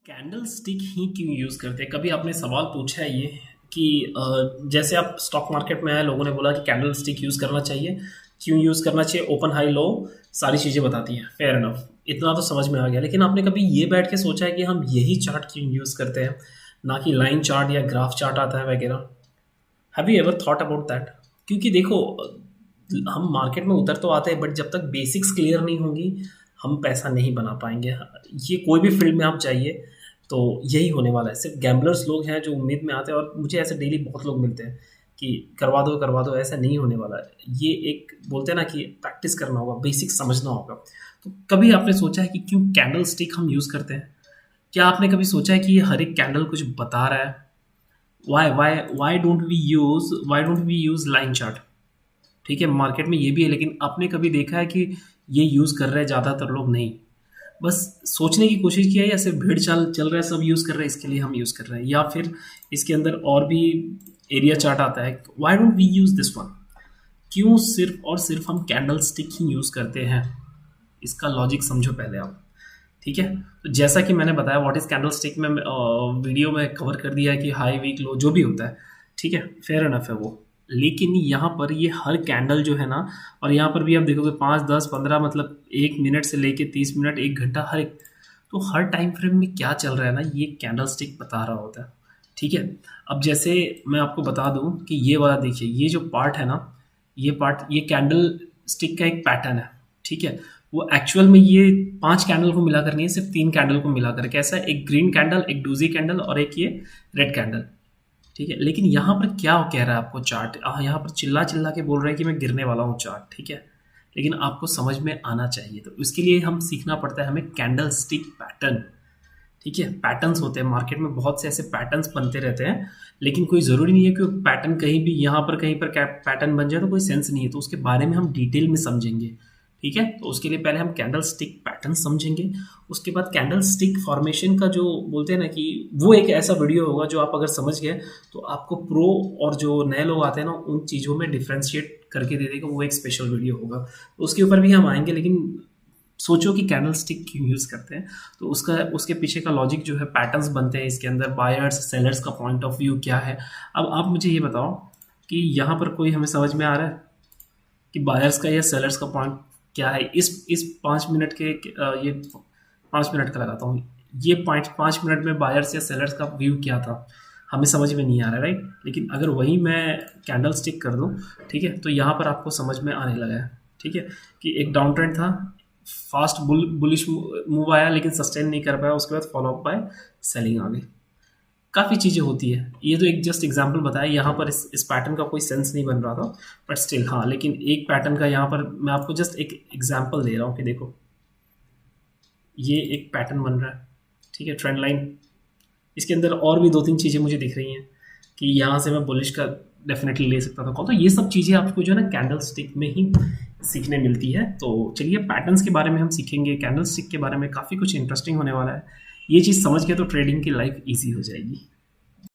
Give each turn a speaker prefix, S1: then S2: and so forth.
S1: Candle stick ही क्यों use करते हैं? कभी आपने सवाल पूछा है ये कि जैसे आप स्टॉक मार्केट में आए, लोगों ने बोला कि कैंडल स्टिक यूज़ करना चाहिए, क्यों यूज़ करना चाहिए, ओपन हाई लो सारी चीज़ें बताती हैं, फेयर इनफ, इतना तो समझ में आ गया। लेकिन आपने कभी ये बैठ के सोचा है कि हम यही चार्ट क्यों यूज़ करते हैं, ना कि लाइन चार्ट या ग्राफ चार्ट आता है वगैरह? Have you ever thought about that? क्योंकि देखो, हम मार्केट में उतर तो आते हैं, बट जब तक बेसिक्स क्लियर नहीं होंगी हम पैसा नहीं बना पाएंगे। ये कोई भी फील्ड में आप जाइए तो यही होने वाला है। सिर्फ गैम्बलर्स लोग हैं जो उम्मीद में आते हैं, और मुझे ऐसे डेली बहुत लोग मिलते हैं कि करवा दो, ऐसा नहीं होने वाला है। ये एक बोलते हैं ना कि प्रैक्टिस करना होगा, बेसिक समझना होगा। तो कभी आपने सोचा है कि क्यों कैंडल स्टिक हम यूज़ करते हैं? क्या आपने कभी सोचा है कि ये हर एक कैंडल कुछ बता रहा है? Why don't we use line chart? ठीक है, मार्केट में ये भी है, लेकिन आपने कभी देखा है कि ये यूज़ कर रहे हैं ज़्यादातर लोग? नहीं। बस सोचने की कोशिश किया है, या सिर्फ भीड़ चाल चल रहा है, सब यूज़ कर रहे हैं इसके लिए हम यूज़ कर रहे हैं, या फिर इसके अंदर और भी एरिया चार्ट आता है? Why don't we use this one? क्यों सिर्फ और सिर्फ हम कैंडल स्टिक ही यूज़ करते हैं? इसका लॉजिक समझो पहले आप। ठीक है, तो जैसा कि मैंने बताया व्हाट इज़ कैंडल स्टिक में वीडियो में कवर कर दिया है कि हाई वीक लो जो भी होता है, ठीक है, फेयर इनफ है वो। लेकिन यहाँ पर ये हर कैंडल जो है ना, और यहाँ पर भी आप देखोगे 5, 10, 15, मतलब 1 मिनट से लेके 30 मिनट, 1 घंटा, हर एक, तो हर टाइम फ्रेम में क्या चल रहा है ना, ये कैंडल स्टिक बता रहा होता है। ठीक है, अब जैसे मैं आपको बता दूं कि ये वाला देखिए, ये जो पार्ट है ना, ये पार्ट, ये कैंडल स्टिक का एक पैटर्न है। ठीक है, वो एक्चुअल में ये 5 कैंडल को मिलाकर नहीं है, सिर्फ 3 कैंडल को मिलाकर। कैसा है? एक ग्रीन कैंडल, एक डूजी कैंडल, और एक ये रेड कैंडल। ठीक है, लेकिन यहाँ पर क्या कह रहा है आपको चार्ट? यहाँ पर चिल्ला चिल्ला के बोल रहा है कि मैं गिरने वाला हूँ चार्ट। ठीक है, लेकिन आपको समझ में आना चाहिए, तो इसके लिए हम सीखना पड़ता है हमें कैंडल स्टिक पैटर्न। ठीक है, पैटर्न्स होते हैं मार्केट में, बहुत से ऐसे पैटर्न्स बनते रहते हैं, लेकिन कोई ज़रूरी नहीं है कि पैटर्न कहीं भी यहाँ पर कहीं पर पैटर्न बन जाए तो कोई सेंस नहीं है। तो उसके बारे में हम डिटेल में समझेंगे। ठीक है, तो उसके लिए पहले हम कैंडल स्टिक पैटर्न समझेंगे। उसके बाद कैंडल स्टिक फॉर्मेशन का जो बोलते हैं ना, कि वो एक ऐसा वीडियो होगा जो आप अगर समझ गए तो आपको प्रो और जो नए लोग आते हैं ना, उन चीज़ों में डिफ्रेंशिएट करके दे देगा। वो एक स्पेशल वीडियो होगा, तो उसके ऊपर भी हम आएंगे। लेकिन सोचो कि कैंडल स्टिक क्यों यूज़ करते हैं, तो उसके पीछे का लॉजिक जो है, पैटर्न्स बनते हैं इसके अंदर, बायर्स सेलर्स का पॉइंट ऑफ व्यू क्या है। अब आप मुझे ये बताओ कि यहाँ पर कोई हमें समझ में आ रहा है कि बायर्स का या सेलर्स का पॉइंट क्या है? इस 5 मिनट के ये 5 मिनट का लगाता हूँ, ये 5 मिनट में बायर्स या सेलर्स का व्यू क्या था, हमें समझ में नहीं आ रहा है, राइट? लेकिन अगर वही मैं कैंडल स्टिक कर दूँ, ठीक है, तो यहाँ पर आपको समझ में आने लगा है। ठीक है, कि एक डाउन ट्रेंड था, फास्ट बुलिश मूव आया, लेकिन सस्टेन नहीं कर पाया, उसके बाद फॉलो अप बाय सेलिंग आ गई। काफ़ी चीज़ें होती है, ये तो एक जस्ट एग्जांपल बताया। यहाँ पर इस पैटर्न का कोई सेंस नहीं बन रहा था, बट स्टिल हाँ, लेकिन एक पैटर्न का यहाँ पर मैं आपको जस्ट एक एग्जांपल दे रहा हूँ कि देखो, ये एक पैटर्न बन रहा है। ठीक है, ट्रेंड लाइन, इसके अंदर और भी 2-3 चीज़ें मुझे दिख रही हैं कि यहाँ से मैं बुलिश का डेफिनेटली ले सकता था कॉल। तो ये सब चीज़ें आपको जो है ना कैंडल स्टिक में ही सीखने मिलती है। तो चलिए, पैटर्न्स के बारे में हम सीखेंगे, कैंडल स्टिक के बारे में काफ़ी कुछ इंटरेस्टिंग होने वाला है। ये चीज़ समझ के तो ट्रेडिंग की लाइफ ईजी हो जाएगी।